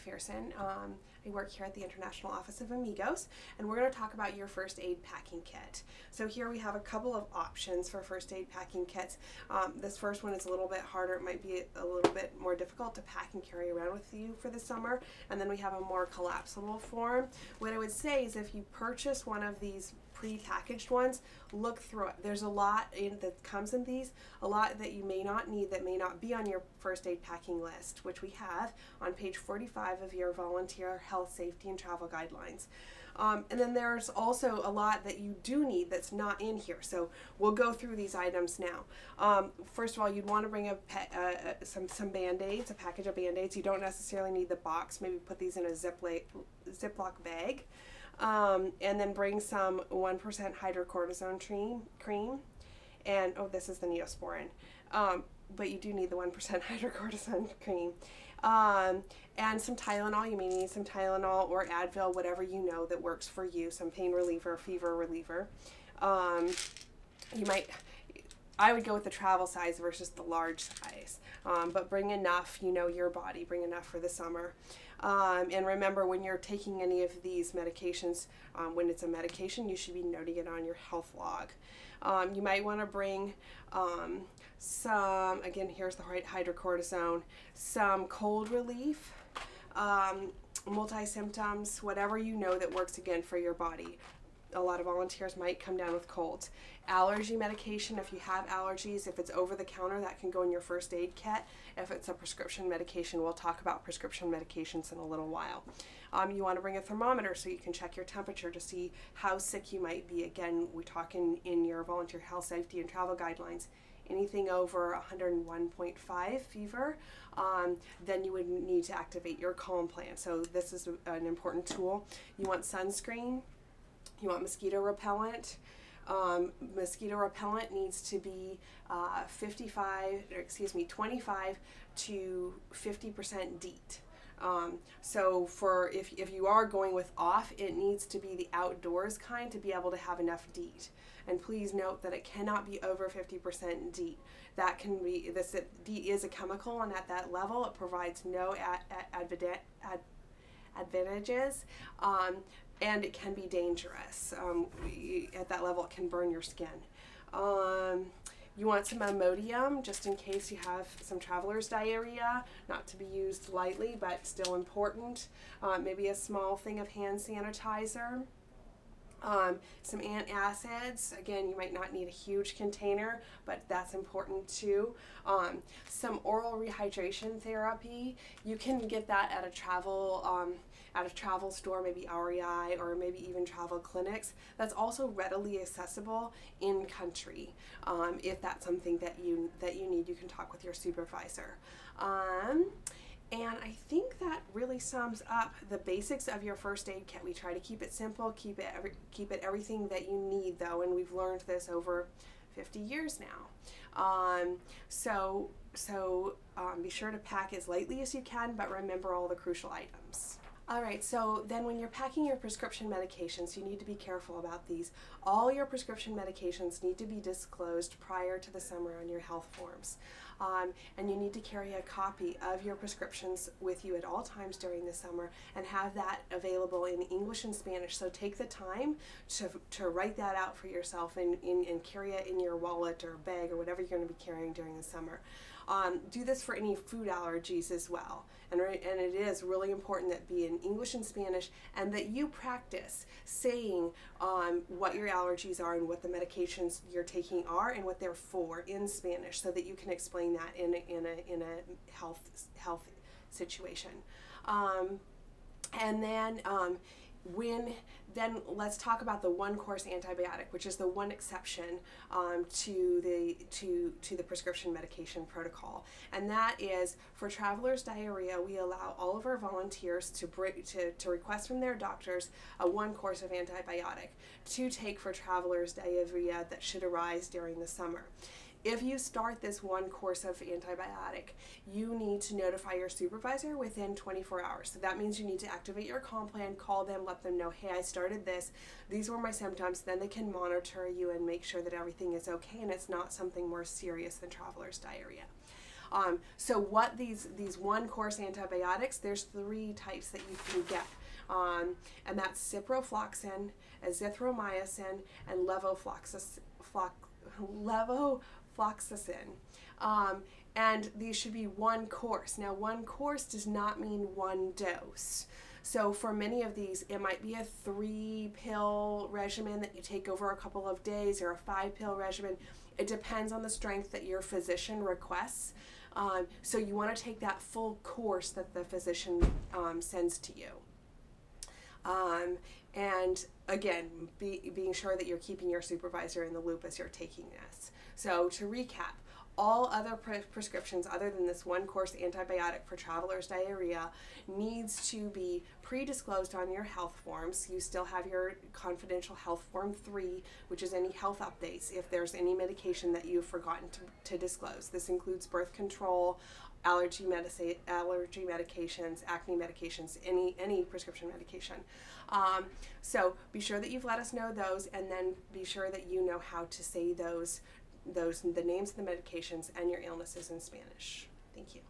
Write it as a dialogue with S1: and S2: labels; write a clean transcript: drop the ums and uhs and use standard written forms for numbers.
S1: McPherson. I work here at the International Office of Amigos, and we're going to talk about your first aid packing kit. So here we have a couple of options for first aid packing kits. This first one is a little bit harder. It might be a little bit more difficult to pack and carry around with you for the summer. And then we have a more collapsible form. What I would say is if you purchase one of these pre-packaged ones, look through it. There's a lot that comes in these, a lot that you may not need that may not be on your first aid packing list, which we have on page 45 of your volunteer health, safety, and travel guidelines. And then there's also a lot that you do need that's not in here. So we'll go through these items now. First of all, you'd want to bring some Band-Aids, a package of Band-Aids. You don't necessarily need the box. Maybe put these in a Ziploc bag. And then bring some 1% hydrocortisone cream. And, oh, this is the Neosporin. But you do need the 1% hydrocortisone cream. And some Tylenol. You may need some Tylenol or Advil, whatever you know that works for you. Some pain reliever, fever reliever. I would go with the travel size versus the large size. But bring enough, you know your body, bring enough for the summer. And remember, when you're taking any of these medications, when it's a medication, you should be noting it on your health log. You might want to bring some, again, here's the hydrocortisone, some cold relief, multi-symptoms, whatever you know that works, again, for your body. A lot of volunteers might come down with colds. Allergy medication, if you have allergies, if it's over the counter, that can go in your first aid kit. If it's a prescription medication, we'll talk about prescription medications in a little while. You want to bring a thermometer so you can check your temperature to see how sick you might be. Again, we talk in your volunteer health, safety, and travel guidelines. Anything over 101.5 fever, then you would need to activate your calm plan. So this is an important tool. You want sunscreen. You want mosquito repellent. Mosquito repellent needs to be 25 to 50% DEET. So for if you are going with off, it needs to be the outdoors kind to be able to have enough DEET. And please note that it cannot be over 50% DEET. That can be, DEET is a chemical, and at that level it provides no advantages. And it can be dangerous. At that level, it can burn your skin. You want some Imodium, just in case you have some traveler's diarrhea, not to be used lightly, but still important. Maybe a small thing of hand sanitizer. Some antacids. Again, you might not need a huge container, but that's important too. Some oral rehydration therapy. You can get that at a travel store, maybe REI, or maybe even travel clinics. That's also readily accessible in country. If that's something that you need, you can talk with your supervisor. And I think that really sums up the basics of your first aid kit. We try to keep it simple, keep it everything that you need, though, and we've learned this over 50 years now. So be sure to pack as lightly as you can, but remember all the crucial items. All right, so then when you're packing your prescription medications, you need to be careful about these. All your prescription medications need to be disclosed prior to the summer on your health forms. And you need to carry a copy of your prescriptions with you at all times during the summer and have that available in English and Spanish. So take the time to write that out for yourself and carry it in your wallet or bag or whatever you're going to be carrying during the summer. Do this for any food allergies as well. And it is really important that be in English and Spanish, and that you practice saying what your allergies are and what the medications you're taking are and what they're for in Spanish, so that you can explain that in a health situation. And then then let's talk about the one-course antibiotic, which is the one exception to the prescription medication protocol. And that is, for traveler's diarrhea, we allow all of our volunteers to request from their doctors a one course of antibiotic to take for traveler's diarrhea that should arise during the summer. If you start this one course of antibiotic, you need to notify your supervisor within 24 hours. So that means you need to activate your calm plan, call them, let them know, hey, I started this, these were my symptoms. Then they can monitor you and make sure that everything is okay and it's not something more serious than traveler's diarrhea. So what these one-course antibiotics, there's 3 types that you can get. And that's ciprofloxacin, azithromycin, and levofloxacin. And these should be 1 course. Now, 1 course does not mean 1 dose. So for many of these, it might be a 3-pill regimen that you take over a couple of days, or a 5-pill regimen. It depends on the strength that your physician requests. So you want to take that full course that the physician sends to you. And again, being sure that you're keeping your supervisor in the loop as you're taking this. So to recap, all other prescriptions other than this 1-course antibiotic for traveler's diarrhea needs to be pre-disclosed on your health forms. You still have your confidential health form 3, which is any health updates if there's any medication that you've forgotten to disclose. This includes birth control, allergy medications, acne medications, any prescription medication. So be sure that you've let us know those, and then be sure that you know how to say the names of the medications and your illnesses in Spanish. Thank you.